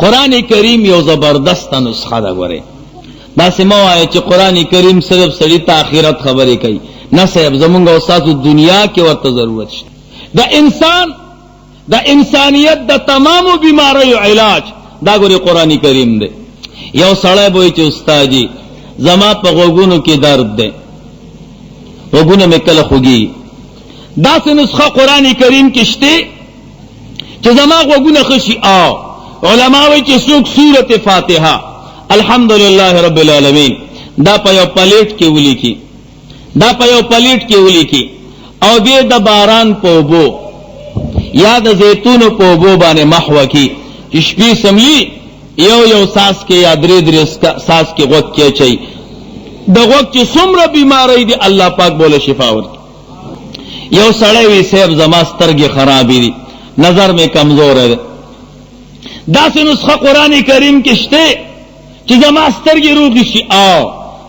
قرآن کریم یو زبردست نسخه ده. ګوره داسې مه وایه چې قرآن کریم صرف سړي ته آخرت خبرې کوي. نه صاحب، زمونږ او ستاسو دنیا کې ورته ضرورت شته. د انسانیت د تمامو بیماریو علاج دا ګوره قرآن کریم دی. یو سړی به وایي چې استاد جي زما په غوږونو کې درد دی، غوږونه مې کله خوږي. داسې نسخه قرآن کریم کې شته چې زما غوږونه ښه شي. علما وایي چې څوک سورت فاتحه الحمدلله رب العالمین دا په یو پلیټ کې ولیکي او بیا د باران په اوبو یا د زیتونو په اوبو باندې محو کی چې شپې سملی یو ساس کې یا درې ساس کې غوږ کې چي د غوږ چې څومره بیماری دي الله پاک بوله شفا ورکړي. یو سړی وی صاحب زما سترګې خرابې دي، نظر مې کمزور دی. داسې نسخه قرآن کریم کې شته چې زما سترګې روغې شي.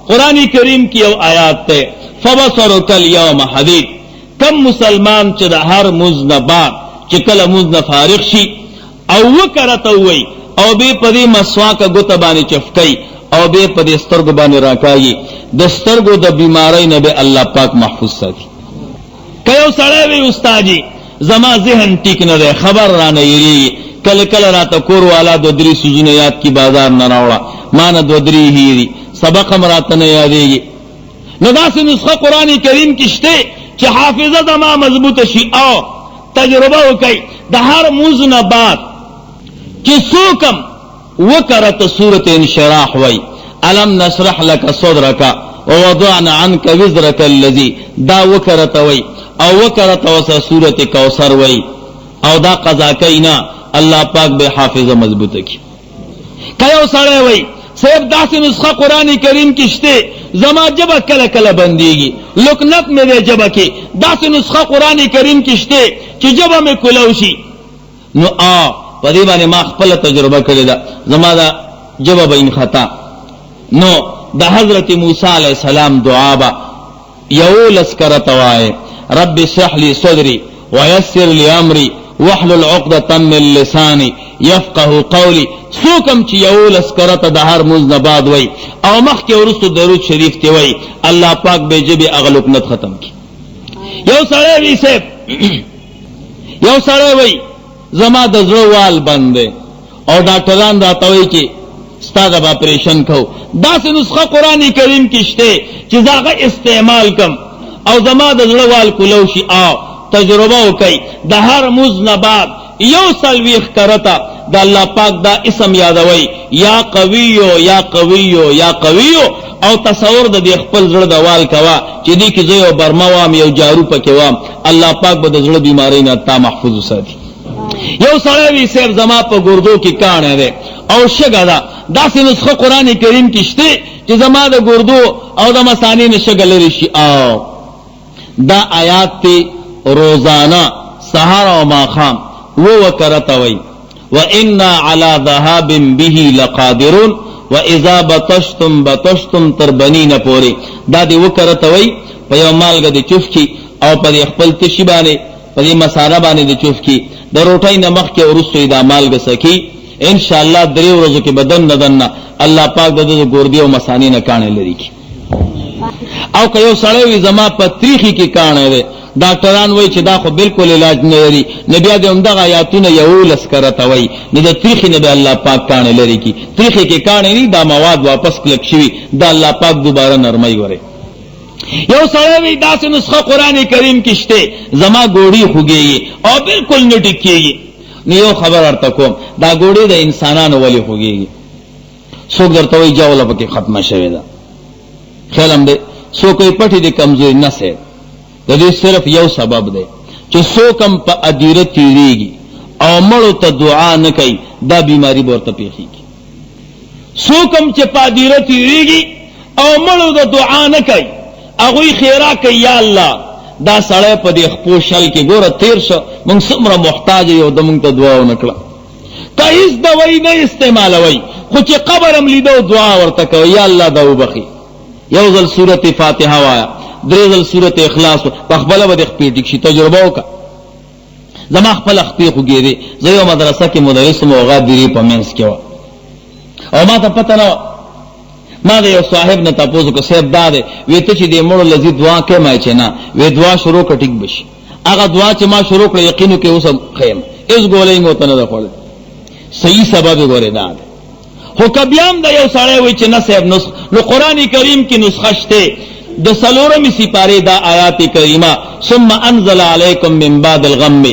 قرآن کریم کې یو آیات ته فبصرک الیوم حدید. کم مسلمان چې د هر مز نه بعد چې کله مز نه فارغ شي او وکړته وای او به په دې مسواک ګوته باندې چفکای او به په دې سترګو باندې راکایي، د سترګو د بیماری نه به الله پاک محفوظ ساتي. کيو سړی وی استاد جی زما ذهن ټیک نه دی، خبر را نه یری، کله کله راته کور والا دو درې سوزونه یاد کی بازار نه راوړه، ما نه دو درې هیری سبق مراته نه یادېږي. نو داسې نسخه قرآن کریم کې شته چې حافظه زما مضبوطه شي او تجربه وکړي د هر موز نه بعد چې څوکم وکړه سورت انشراح وای الم نشرح لك صدرك ووضعنا عنك وزرك الذي دا وکړه وای او وکړه وسه سورت کوثر وای او دا قضا کینا الله پاک به حافظه مضبوطه کی. کيو سړی وای صاحب داسې نسخه قرآن کریم کې شته زما جبه کله کله بندېږي، لکنت مې دی جبه کې. داسې نسخه قرآن کریم کې شته چې جبه مې کلو شي. نو په دې باندې ما خپله تجربه کړې ده، زما دا جبه به انخطا. نو د حضرت موسی علیه السلام دعا به 11 کرته وایي رب اشرح لي صدري ويسر لي امري واحلل عقدة من لساني يفقه قولي. سوکم چې 11 کرته د هر موز نه بعد وای او مخکې ورستو درود شریف تی وای الله پاک به جبه اغلقنت ختم کی. یو سړی وای زما د زړه وال بند او ډاکټران راته وای چې ستا د اپریشن کو. داسې نسخه قرآن کریم کې شته چې زاغه استعمال کم او زما د زړه وال کولو شي. تجربه وکي د هر موز نه بعد 140 کرته د الله پاک دا اسم یادوي یا قویو یا قویو یا قویو او تصور د خپل زړه د وال کوا چې دې کې زه یو برما وام یو جارو پکې وام الله پاک به د زړه بیماری نه تا محفوظ وساتي. یو سړی وی صاحب زما په ګردو کې کانه ده او شګه ده. داسې نسخه قرآن کریم کې شته چې زما د ګردو او د مثانې نه شګه لري شي. دا آیات ته روزانه سحر او ماخام وکړه وای وإنا على ذهاب به لقادرون وإذا بطشتم تربنين پوری. دا دی وکړه وای په یو مالګه د چوفکی او په خپل تشی باندې په مساله باندې د چوفکی د روټۍ نمخ کې ورسوي دا مالګه سکی ان شاء الله 3 ورځې کې بدن ندن الله پاک د ګردی او مثانې نه کانه لري کی. او که یو سړی وي زما په تریخي کې کانه ده ډاکټران وای چې دا خو بالکل علاج نه لري، نبي دې همدغه آیاتونه 11 کرته وای نه د تریخي نه به الله پاک کانه لري کی. تریخي کې کانه نه دا مواد واپس کلک شوی دا الله پاک دوباره نرمي وره. یو سړی وی داسې نسخه قرآن کریم کې شته زما ګوډي خوږي او بالکل نه ټیکيږي. نو یو خبر ورته کوم دا ګوډي د انسانانو ولې خوږي؟ څوک درته وی جوله پکې ختمه شوی ده. خیال هم دې څوک یې پټي دي کمزوري نه سي. د دې صرف یو سبب دی چې څوکم په ادیره تیریږي او مړو ته دعا نه کوي دا بیماری ورته پیښیږي. څوکم چې په ادیره تیریږي او مړو ته دعا نه کوي هغوی خیرا کوي یا الله دا سړی په دې خپو شل کې ګوره تیر شو موږ څومره محتاج یو د موږ ته دعا ونه کړه. که هېڅ دوی نه استعمالوئ خو چې قبر هم لیدو دعا ورته کوي یا الله دا وبخي. یو ځل سورت فاتحه وایا، 3 ځل سورت اخلاص په خپله به د خپې ټیک شي. تجربه وکړه زما خپل اختی خوږېدې. زه یو مدرسه کې مدرس وم، هغه درې په منځ کې وه او ما ته پته نه وه. ما د یو صاحب نه تپوس وکړ، صاحب دا دی وی ته چې دې مړو لذي دعا کوې؟ ما چې نه. وی دعا شروع کړه ټیک بشي. هغه دعا چې ما شروع کړه یقین وکړې اوس هم ښیم، هېڅ ګولۍ مې ورته نه ده خوړلې. صحیح سبب یې ګورې دا دی. خو که بیا هم د یو سړی وایي چې نه صاحب نو قرآن کریم کې نسخه شته د 4 سپارې دا آیات کریمه ثم انزل علیکم من بعد الغم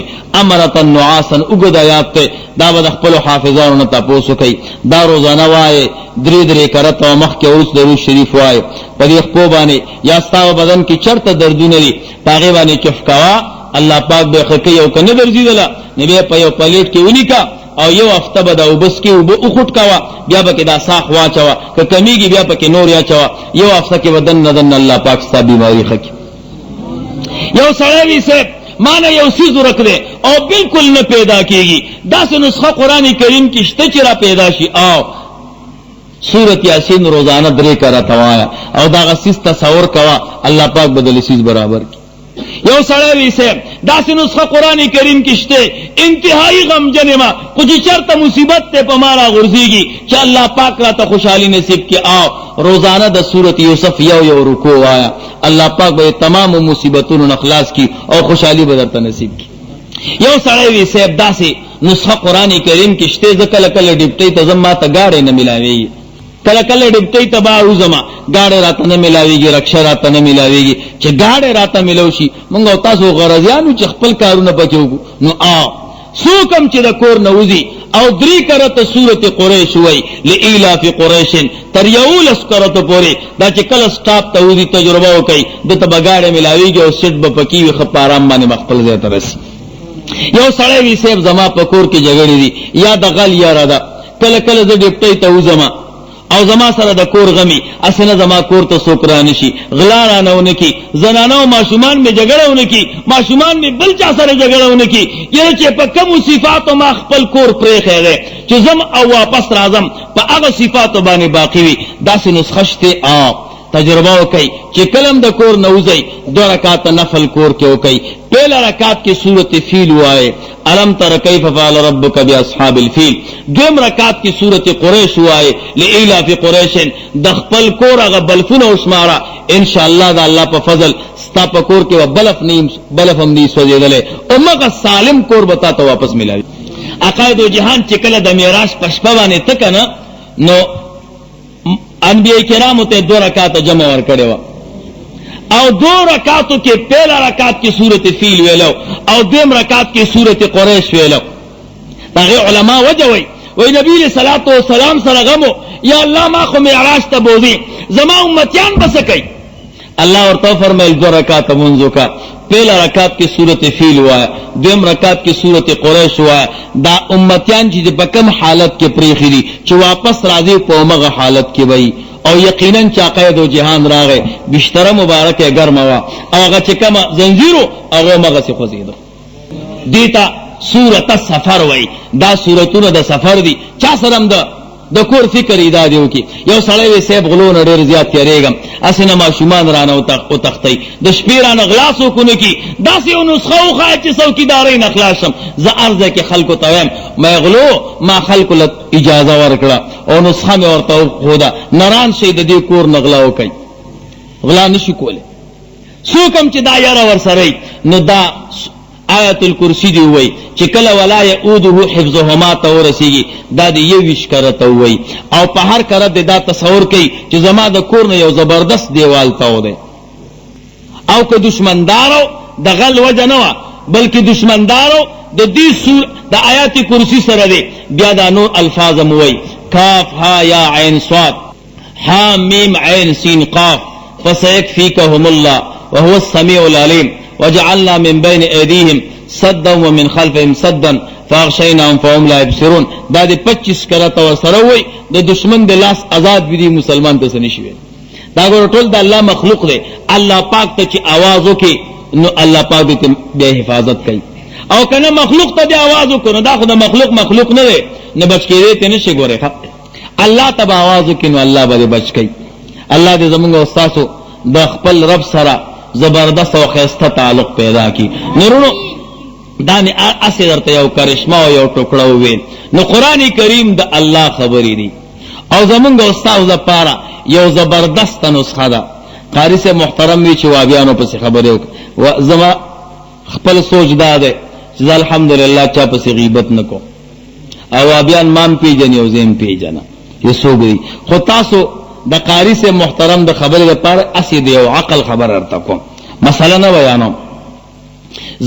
امرة نعاسا اوږد آیات ته دا به د خپلو حافظانو نه تپوس وکئ. دا روزانه وایې 3 کرته او مخکې وروسته درود شریف وایې په دې خپو باندې. یا ستا بدن کې چرته دردونه دي په هغې باندې چف کوه، الله پاک به ښه کوي. او که نه درځېدله نو بیا په یو پلیټ کې ونیکه او یو هفته به د اوبس کې اوبه وخوټ کوه، بیا به کې دا ساخ واچوه، که کمیږي بیا پکې نور اچوه. یو هفته کې به دن الله پاک ستا بیماري ښه کړي. یو سړی وي صاحب ما نه یو څیز ورک دی او بالکل نه پیدا کېږي، داسې نسخه قرآن کریم کې شته چې را پیدا شي. او سورت یاسین روزانه 3 کرته وایه او دغه څیز تصور کوه، الله پاک به دلې څیز برابر کړي. یو سړی وي صاحب داسې نسخه قرآن کریم کې شته انتهایی غمجن ما، خو چې چېرته مصیبت ته په ما راغورځېږي چې الله پاک راته خوشحالي نصیب کړي. او روزانه د سورت یوسف یو رکوع وایه، الله پاک به تمام مصیبتونو نه خلاص کړي او خوشحالي به درته نصیب کړي. یو سړی وي صاحب داسې نسخه قرآن کریم کې شته زه کله کله ډیپټۍ ته ځم ما ته ګاډی نه میلاوېږي، کله کله ډیپټۍ ته بار وځم ګاډی راته نه میلاوېږي، رکشه راته نه میلاوېږي. چې ګاډی راته میلاو شي موږ او تاسو غرضیانو چې خپل کارونه پکې وکړو نو څوک هم چې د کور نه وځي او 3 کرته سورت قریش وایي لإیلاف قریش تر 11 کرته پورې دا چې کله سټاپ ته وځي تجربه وکړي دته به ګاډی میلاوېږي او سیټ به پکې وي، ښه په ارام باندې به خپل ځای ته رسي. یو سړی وي صاحب زما په کور کې جګړې دي یا د غل یاره ده، کله کله زه ډیپټۍ ته وځم او زما سره د کور غمی اسنه زما کور ته څوک رانشي، غلا رانه ونه کی، زنانه او ماشومان می جګړه ونه کی، ماشومان می بل چا سره جګړه ونه کی. یعنی چې په کوم صفاتو ما خپل کور پرې خېږه چې زم او واپس راځم په هغه صفاتو باندې باقی وي. داسې نسخه شته تجربه وکئ چې کلم د کور نه وځئ 2 رکعات نفل کور کې وکئ. پہلا رکعت کې سورت فیل وایي الم تر کیف فعل ربک باصحاب الفیل. 2 رکعت کې سورت قریش وایي لإیلاف قریش. د خپل کور هغه بلفونه وشماره ان شاء الله د الله په فضل ستا په کور کې بلف هم نی سوځېدلی او مغه سالم کور به تا ته واپس ملاوي. عقاید و جهان چې کله د معراج په شپه باندې ته که نه نو انبیاء کرامو ته 2 رکعات جمع ورکړې وه او 2 رکعاتو کې پہلا رکعت کې سورت فیل ویلو او 2 رکعت کې سورت قریش ویلو. هغه علما وجه وی نبی علیہ الصلوۃ والسلام سره غمو یا الله ما خو معراج ته بوزي زما امتیان بس کوي. الله ورته فرمایل 2 رکعات منځو کا، پہلا رکعت کې سورت فیل وایا، 2 رکعت کې سورت قریش وایا. دا امتیان چې په کوم حالت کې پریخي دي چې واپس راځي په مغه حالت کې وي او یقینا چې عقاید و جهان راغی بشتره مبارکه ګرمه وا او هغه چې کومه زنجیرو هغه مغه سي خوځیدو. دیتا سورت السفر وای، دا سورتونه د سفر دي. چا سره د کور فکر ایدا دیو کی یو سړی وي صاحب غلون ډیر زیات تیریږم اسنه ماشومان رانه او تختی د شپې رانه غلاسو کو نه کی داسې یو نسخه خو چې څوکیداري نه خلاصم ز ارزه کې خلکو تویم مې غلو ما خلکو له اجازه ورکړه او نسخه مې ورته خدا نران شي د دې کور نغلا وکي غلا نشي کوله. څوک هم چې دا یاره ور سره نو دا آیت الکرسی دی وای چې کله ولا یعوده حفظهما ته ورسیږي دا د 21 کرته وای او په هر کرته دا تصور کوي چې زما د کور نه یو زبردست دیوال تاو دی او که دشمندارو د غل وجه نه بلکې دشمندارو د دې سور د آیات کرسی سره دی. بیا دا نور الفاظ موي کاف ها یا عین صاد ها میم عین سین قاف فسيكفيكهم الله وهو السميع العليم وجعلنا من بين ايديهم سدا ومن خلفهم سدا فاغشيناهم فهم لا يبصرون. دا د 25 کرته ورسره وي د دشمن د لاس آزاد وي مسلمان ته نشي وي. دا ګور ټول د الله مخلوق دی. الله پاک ته چې आवाज وکي نو الله پاک دې به حفاظت کوي او کنه مخلوق ته د आवाज وکړو دا خو د مخلوق نه دی نه بچ کېږي ته نشي ګوره. الله ته आवाज وکي نو الله به بچ کوي. الله دې زمونږ استادو د خپل رب سره زبردست او خیسته تعلق پیدا کی. نورونو دا می اسی درته یو کرشمه او یو ټوکړه وویل. نو قرآن کریم د الله خبرې دي او زمونږ استاد لپاره یو زبردست نسخه ده. قاری سے محترم وی چې وابیانو پسې خبرې وکړه، زما خپل سوچ دا ده چې الحمدلله چا پسې غیبت نکو او وابیان مان پیژني او زم پیژنه یې سوګري. خو تاسو د قاری سے محترم د خبرې لپاره اسی دی او عقل خبر ارته کوم، مسله نه بیانوم.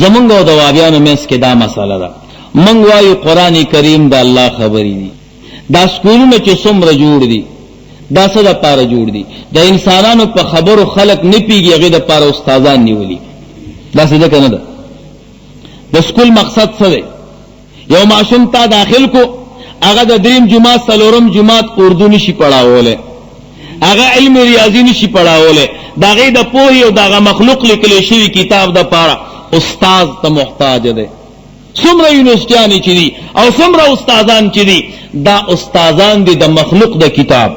زمونږ او د وابیانو مېس کې دا مسله ده، مونږ وایو قرآن کریم د الله خبرې دي. دا سکولونه چې څومره جوړ دي دا څه دپاره جوړ دي؟ د انسانانو په خبرو خلق نه پیږي، هغې دپاره استادان نیولي. داسې ده که نه ده؟ د سکول مقصد څه دی؟ یو ماشوم تا داخل کو، هغه د دریم جماعت څلورم جماعت اردو نشي پڑھاولی، هغه علم ریاضي نشي پڑھاولی، د هغې د پوهې او د هغه مخلوق لیکلی شوي کتاب دپاره استاذ ته محتاج دی. څومره یونیورسټیانې چې دي او څومره استادان چې دي، دا استادان دي د مخلوق د کتاب.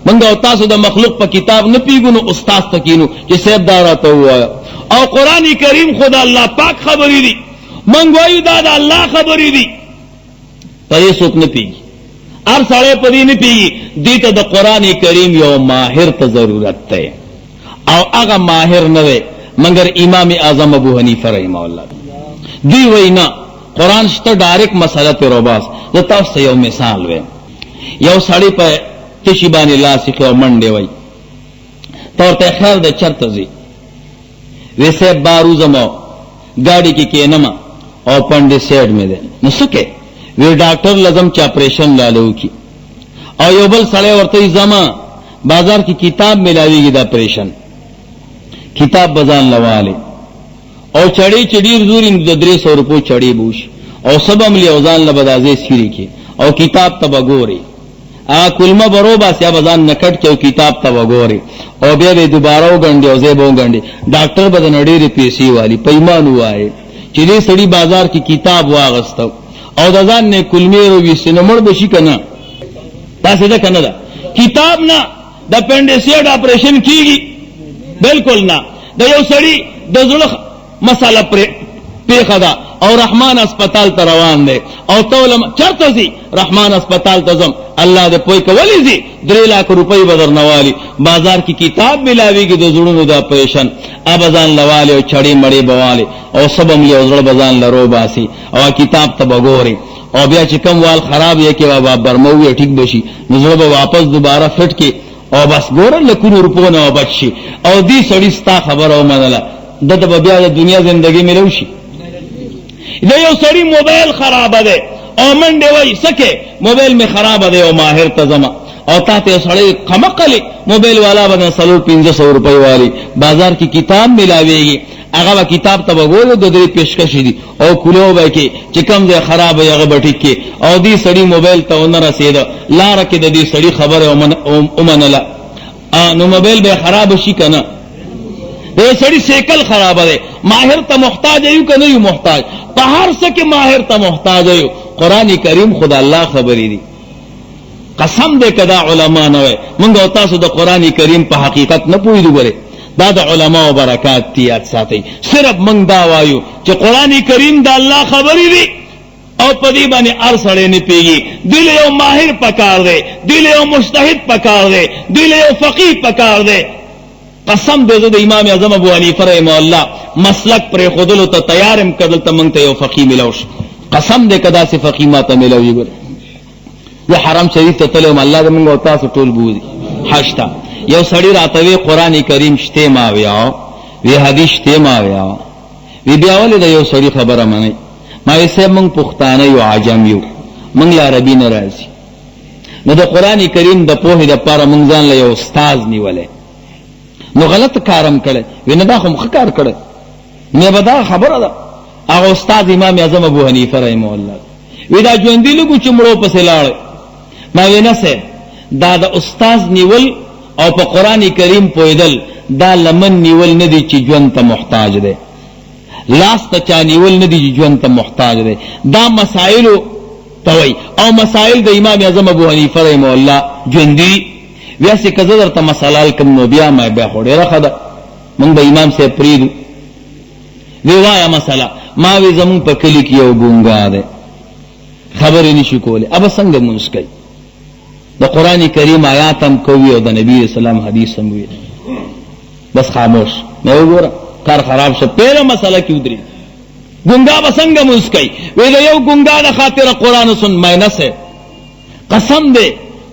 منګ او تاسو د مخلوق په کتاب نه پیګو، نو استاد تکینو چې صاحب دا راته ووایه. او قرآن کریم خود الله پاک خبرې دي، منګ وایو دا د الله خبرې دي، په دې څوک نه پیږي، هر سړی په دې نه پیږي. دې ته د قرآن کریم یو ماهر ته ضرورت دی او هغه ماهر نه دی مگر امام اعظم ابو حنیفه رحمه الله. دوی وینا قرآن شته ډایرک مسله ته روباس. زه تاسو ته یو مثال وایم. یو سړی په تشی باندې لاس کې او منډې وای، تورته خیر د چرته زی ویسه بارو زمو گاڑی کې کېنم او پنډې سیډ مې ده، نو سکه وی ډاکټر لازم چې اپریشن لالو کی. او یو بل سړی ورته زما بازار کې کتاب ملاویږي د اپریشن، کتاب بزان لواله او چړې چډیر زوري د 300 روپو چړې بوش او سبم لی اوزان لبدازې سری کی او کتاب ته وګوري، کلمه بروبا سیا بزان نکټ کې کتاب ته وګوري او بیا به دوباره وګڼي او زیبو وګڼي. ډاکټر بدن ډېرې پیسې والی پیمان وای چې دې سړي بازار کې کتاب واغستو او د ځان نه کلمې وروي سینمړ بشي کنه. تاسو دا کنه دا کتاب نه د پنډیسیډ اپریشن کیږي، بالکل نه. د یو سړي د زړه مساله پیښه ده او رحمان اسپیټال ته روان دی او تولم چرته زی رحمان اسپیټال ته ځم، الله دې پوي کولی زی 3 लाख روپۍ بدر نوالی. بازار کی کتاب ملاویږي د زړونو د اپریشن، ابزان لواله او چړې مړې بواله او سبم یې زړه بزان لرو باسي او کتاب ته وګوري او بیا چې کم وال خراب یې کې بابا برموي ټیک بشي، نو زړه به واپس دوباره فټ کې او بس ګورل لکونو روپو نه بچي. او دې سړی ستا خبر او منله دته بیا د دنیا زندگی ملو شي. دا یو سړی موبایل خراب ده او منډه وای سکه موبایل می خراب ده او ماهر ته زما او تاسو سړی قمقلی موبایل والا باندې 500 روپۍ والی بازار کی کتاب ملاویږي، هغه کتاب ته وګورو د دې پیشکش دي او کولو به کې چې کم ځای خراب یې هغه بټی کې او دې سړی موبایل ته ونه رسید لار کې د دې سړی خبره ومنله، نو موبایل به خراب شي کنه. دې سړی سیکل خراب ده، ماهر ته محتاج یو کنه یو محتاج، په هر څه کې ماهر ته محتاج یو. قرآن کریم خدا الله خبرې دي، قسم دې کدا علما نه وي مونږ او تاسو د قرآن کریم په حقیقت نه پوهیږو. ګوره دا د علما او برکات دی، یاد ساتئ. صرف مونږ دا وایو چې قرآن کریم د الله خبرې دي او په دې باندې هر سړی نه پیږي. دل یو ماهر پکار دی، دل یو مجتهد پکار دی، دل یو فقيه پکار دی. قسم دې د امام اعظم ابو حنیفه رحمه الله مسلک پر خودلو ته تیارم کدل ته مونږ ته یو فقيه ملوش. قسم دې کدا سي فقيه ماته ملوي. ګوره زه حرم شریف ته تلم، الله دې موږ او تاسو ټول بوزي. حشتا یو سړی راته وی قرآن کریم شته ما ویا وی حدیث شته ما ویا وی بیا ولې د یو سړی خبره منئ؟ ما یې سه موږ پښتانه یو عجم یو، موږ عربي نه راځي، نو د قرآن کریم د پوهې لپاره موږ ځان له یو استاد نیولې، نو غلط کارم کړي وینه دا خو مخ کار کړي نه به دا خبره ده. هغه استاد امام اعظم ابو حنیفه رحمه الله وی دا ژوندې لګو چې مړو پسې لاړ. ما وینا سه دا د استاد نیول او په قرآن کریم پویدل دا لمن نیول نه دي چې ژوند ته محتاج دی، لاس ته چا نیول نه دي چې ژوند ته محتاج دی. دا مسائل توي او مسائل د امام اعظم ابو حنیفه رحمه الله ژوندې ویسه کزه درته مسائل کوم نو بیا ما بیا خوري راخه ده مونږ به امام سے پریدو وی وایا مسله ما وی زمون په کلی کې یو ګونګا ده خبرې نشي کوله اب څنګه مونږ کوي د قران کریم آیات هم کوي او د نبی اسلام حدیث هم وي بس خاموش مې وګوره کار خراب شو پیره مسله کې ودري ګونګا بسنګ مسکای وی دا یو ګونګا د خاطر قران سن ماینس ہے قسم دے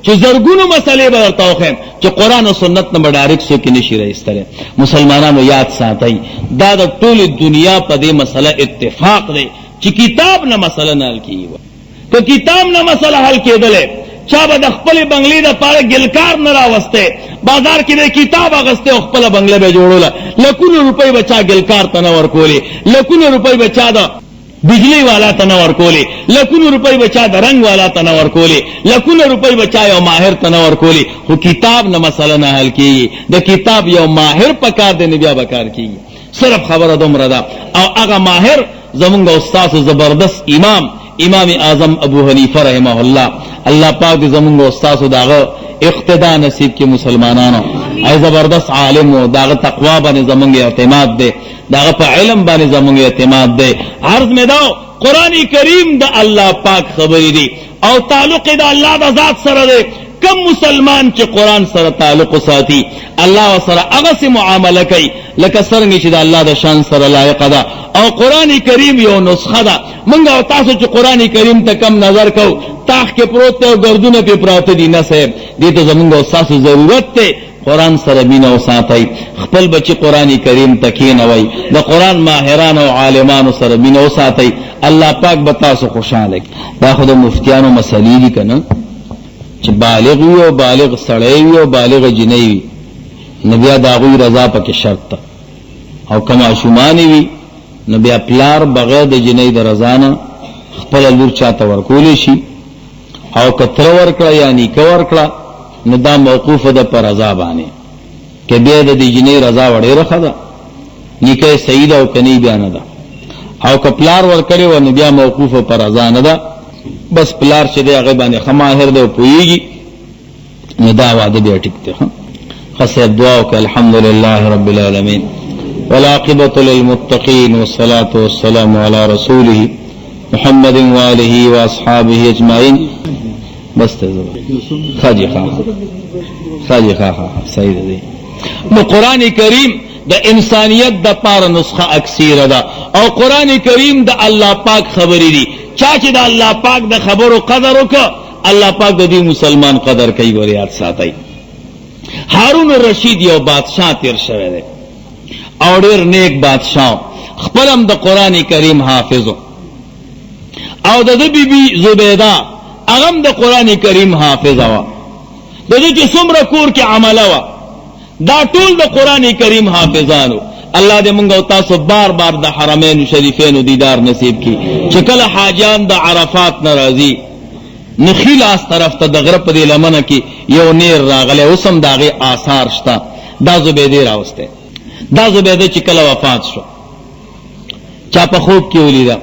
چې زرګونو مسلې به ورته وخم چې قران او سنت نه ډایرکټ سو کې نشي راځتره مسلمانانو یاد ساتي دا د ټول دنیا په دې مسله اتفاق دی چې کتاب نه مسله نه حل کیږي که کتاب نه مسله حل کېدله چا به د خپل بنگلې د پاره ګلکار نه راوسته بازار کې د کتاب اغسته خپل بنگله به جوړوله لکونو روپۍ بچا ګلکار ته نه ورکولې لکونو روپۍ بچا د بجلی والا ته نه ورکولې لکونو روپۍ بچا د رنگ والا ته نه ورکولې لکونو روپۍ بچا یو ماهر ته نه ورکولې خو کتاب نه مسله نه حل کیږي د کتاب یو ماهر پکار دی نه بیا بکار کیږي صرف خبره دومره ده او هغه ماهر زمونږ استاد زبردست امام اعظم ابو حنیفه رحمه الله اللہ پاک زمونږ استاد داغه اقتدا نصیب کې مسلمانانو ای زبردست عالم او داغه تقوا باندې زمونږ اعتماد دی داغه په علم باندې زمونږ اعتماد دی عرض مې دا قرآن کریم د الله پاک خبرې دی او تعلق د الله د ذات سره دی کم مسلمان چې قرآن سره تعلق ساتي الله سره هغه سي معامله کوي لکه څنګه چې د الله د شان سره لایق ده او قرآن کریم یو نسخه ده مونږ او تاسو چې قرآن کریم ته کم نظر کو تاخ کې پروت ته ګردونه په پراته دي نه صاحب دې ته زمونږ او تاسو ضرورت ته قرآن سره مینه او ساتي خپل بچي قرآن کریم تکینوي د قرآن ماهران او عالمانو سره مینه او ساتي الله پاک به تاسو خوشاله دا خو د مفتیانو مسلې دي کنه چې بالغ وي او بالغ سړی وي او بالغ جنۍ وي نبي دا غوي رضا پکې شرط او کما شومانی وي نبي پلار بغیر د جنۍ د رضا نه خپل لور چاته ورکول شي او کتر ورکړه یعنی کو ورکړه نو دا موقوف ده پر رضا باندې کې به د جنۍ رضا وړي رخدا نکاح سید او کني بیان ده او کپلار ورکړي و نو بیا موقوف پر رضا نه ده بس پلار چې دی هغه باندې خماهر دی پويږي نو دا وعده بیا ټیک ده خاصه دعا وک الحمدلله رب العالمین والعاقبۃ للمتقین والصلاة والسلام علی رسوله محمد وآله واصحابه اجمعین بس ته خاجی خا صحیح دی نو قران کریم د انسانیت د پاره نسخه اکثیر ده او قران کریم د الله پاک خبرې دي چا چې د الله پاک د خبرو قدر وکړه الله پاک د دې مسلمان قدر کوي وريات ساتي هارون الرشید یو بادشاہ تیر شوی دی او ډیر نیک بادشاہ خپلم د قران کریم حافظ او د بیبي زبیده اغم د قران کریم حافظ وا د دې چې څومره کور کې عمل وا دا ټول د قران کریم حافظانو الله دې مونږ او تاسو بار بار د حرمین شریفین دیدار نصیب کړي چې کله حاجان د عرفات ناراضي نخیل اس طرف ته د غرب دی لمنه کې یو نیر راغله اوسم داغه آثار شته دا زبیده راوسته دا زبیده چې کله وفات شو چا په خوب کې ولیدا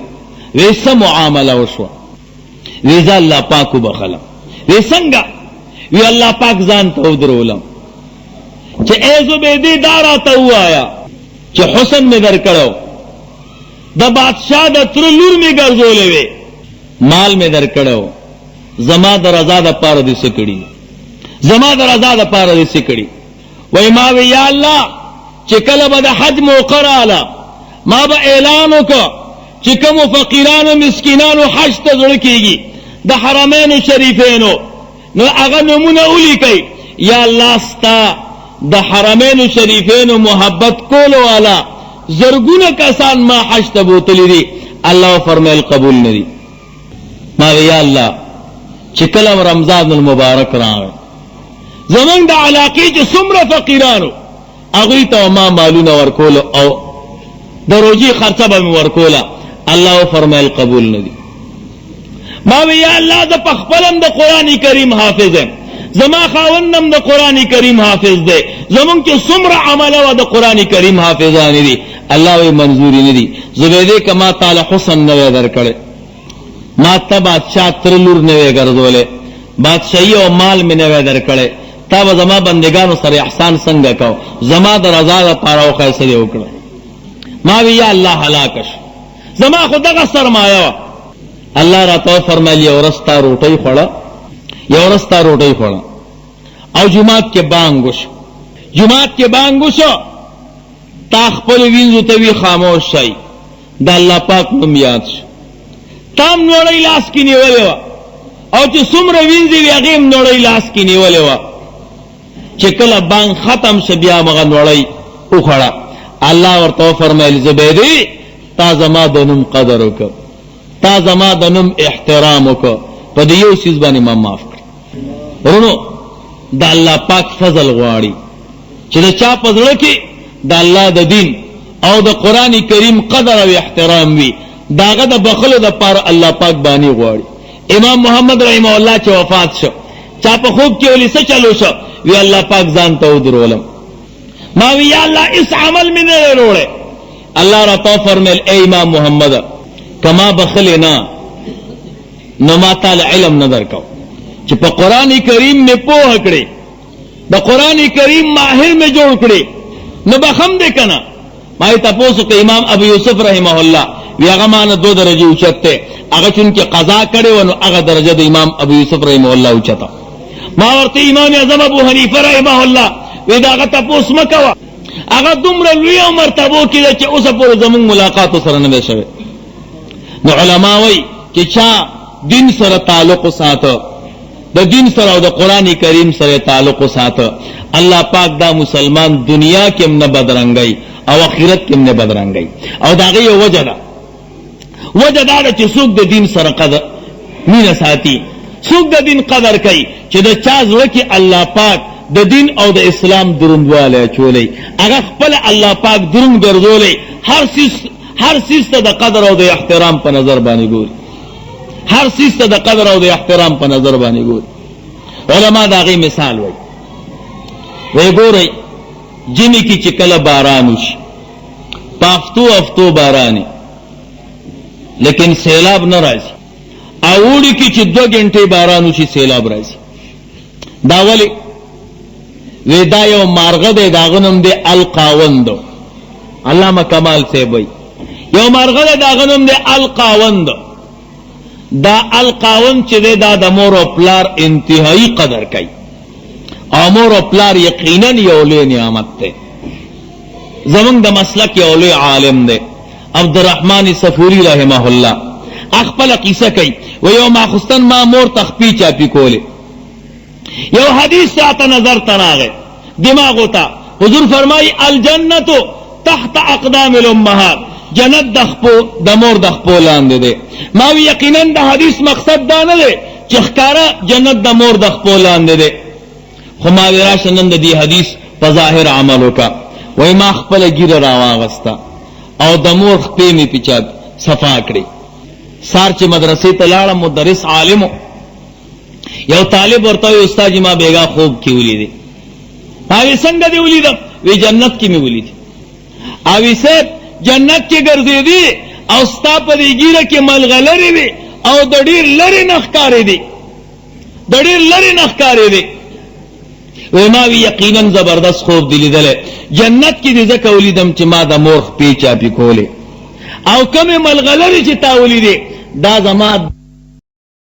ویسه معامله وشو ویزا الله پاک وبخله ویسنګا وی الله پاک ځان ته ودرولم چې ای زبیده دارا ته وایا چې حسن می در کړو د بادشاہ د تر لور می ګرځولې وې مال می در کړو زما د رضا د پاره دې سکړي زما د رضا د پاره دې سکړي وای ما وی یا الله چې کله به د حج موقع رااله ما به اعلان وکړ چې کوم فقیرانو مسکینانو حج ته ځل کېږي د حرمین شریفینو نو هغه نمونه ولیکي یا الله ستا د حرمین شریفینو محبت کولو والا زرګونه کسان ما حج ته بوتلی دي الله فرمایل قبول ندي ما یا الله چې کله رمضان المبارک راغی زمونږ د علاقې چې څومره فقیرانو هغوی ته ما مالونه ورکول او د روزي خرچه به مې ورکوله الله فرمایل قبول ندي ما وی یا الله د پخپلم د قران کریم حافظ یم زما خاوندم د قران کریم حافظ دی زمونږ چې څومره عمل او د قران کریم حافظان دي الله وی منظوري ندي زبیده کما تعالی حسن نو درکړي ما ته بادشاہ تر لور نه ګرځولې بادشاہي او مال مې نه درکړي تا زما بندگانو سره احسان څنګه کو زما د رضا لپاره او خیسه دی وکړه ما وی یا الله هلاکش زما خو دغه سرمایه وه. الله راته فرمایل یو ورځ تا روټۍ خوړه، یو ورځ تا روټۍ خوړه او جومات کې بانګ وشو، جومات کې بانګ وشو، تا خپل وینځو ته وی خاموش شئ، د الله پاک نوم یاد شو، تام نوړۍ لاس کې نیولې وه او چې څومره وینځې وي هغې هم نوړۍ لاس کې نیولې وه. چې کله بانګ ختم شه بیا مغه نوړۍ وخوړه. الله ورته وفرمیل زبیدي تا زما د نوم قدر وکړه، تا زما د نوم احترام وکړه، په دې یو څیز باندې ما معاف کړ. ورونو د الله پاک فضل غواړي چې د چا په زړه کې د الله د دین او د قرآن کریم قدر او احترام وي، داغه د بخلو د پاره الله پاک باندې غواړي. امام محمد رحمه الله چې وفات شو، چا په خوب کې ولې څه چلو شو؟ وی الله پاک ځان ته ودرولم. ما وی یا الله اس عمل مې نه وروړې. الله راته فرمایل اے امام محمد کما بخل نه نو ما تعالی علم نه درکاو چې په قرآن کریم مې پوهه کړې، د قرآن کریم ماهر مې جوړ کړې، نو بخم دې کنه. ما یې تاسو کې امام ابو یوسف رحمه الله وی هغه مانه 2 درجه اوچته، هغه چون کې قضا کړي ونه هغه درجه د امام ابو یوسف رحمه الله اوچته. ما ورته امام اعظم ابو حنیفه رحمه الله وی دا هغه تاسو مکوا، هغه دومره لوی مرتبه کې چې اوسه پورې زموږ ملاقات سره نه شوه. نو علما وی چې چا دین سره تعلق ساته، د دین سره او د قرآن کریم سره تعلق ساته، الله پاک دا مسلمان دنیا کې هم نه بدرنګي او آخرت کې هم نه بدرنګي. او دا غي وجه ده، وجه دا چې څوک د دین سره قدر مینه ساتي، څوک د دین قدر کوي، چې د چا زړه کې الله پاک د دین او د اسلام دروندواله چولې، هغه خپل الله پاک دروند ګرځولې، هر سیس ته د قدر او د احترام په نظر باندې ګوري، هر سیس ته د قدر او د احترام په نظر باندې ګوري. علما دا غي مثال وایي، وی ګورئ جمی کی چې کله باران وشي، پافتو افتو بارانی لیکن سیلاب نه راځي، او وړي کې چې 2 غنټې باران وشي سیلاب راځي. دا ولی وی دا یو مارغه دی، داغه نوم دی القاوند. علامه کمال صاحب وی یو مارغه دی داغه نوم دی القاوند. دا القاوند چې دی دا د مور او پلار انتهایی قدر کوي، او مور او پلار یقینا یو لوی نعمت دی. زمونږ د مسلک یو لوی عالم دی عبدالرحمن صفوری رحمه الله، خپل قصه کوي و یو ماخستن ما مور تخپی چاپی کوله، یو حدیث ساته نظر تناغه دماغ ہوتا، حضور فرمائی الجنت تحت اقدام الامهات، جنت د مور د خپو لاندې دی. ما وی یقینا د حدیث مقصد دا نه دی چې ښکارا جنت د مور د خپو لاندې دی، خو ما وی راشه نن د دې حدیث په ظاهر عمل وکا. وای ما خپل ګیره راواغستا او د مور خپې می پیچا صفا کړی. سار چې مدرسې ته لاړم، مدرس عالم یو طالب ورته وی استاد ما بیگا خوب کې ولیدې. هغه څنګه دی ولیدم؟ وی جنت کې می ولیدې. او سه جنت کې ګرځېدی او ستا په دې ګیره کې ملغلرې وي او د ډېر لرې نه ښکارې دي، د ډېر لرې نه ښکارې دي. وی ما وی یقینا زبردست خوب دی لیدلی، جنت کې دې ځکه ولیدم چې ما د مور خپې چاپې کولې، او کومې ملغلرې چې تا ولیدې دا زما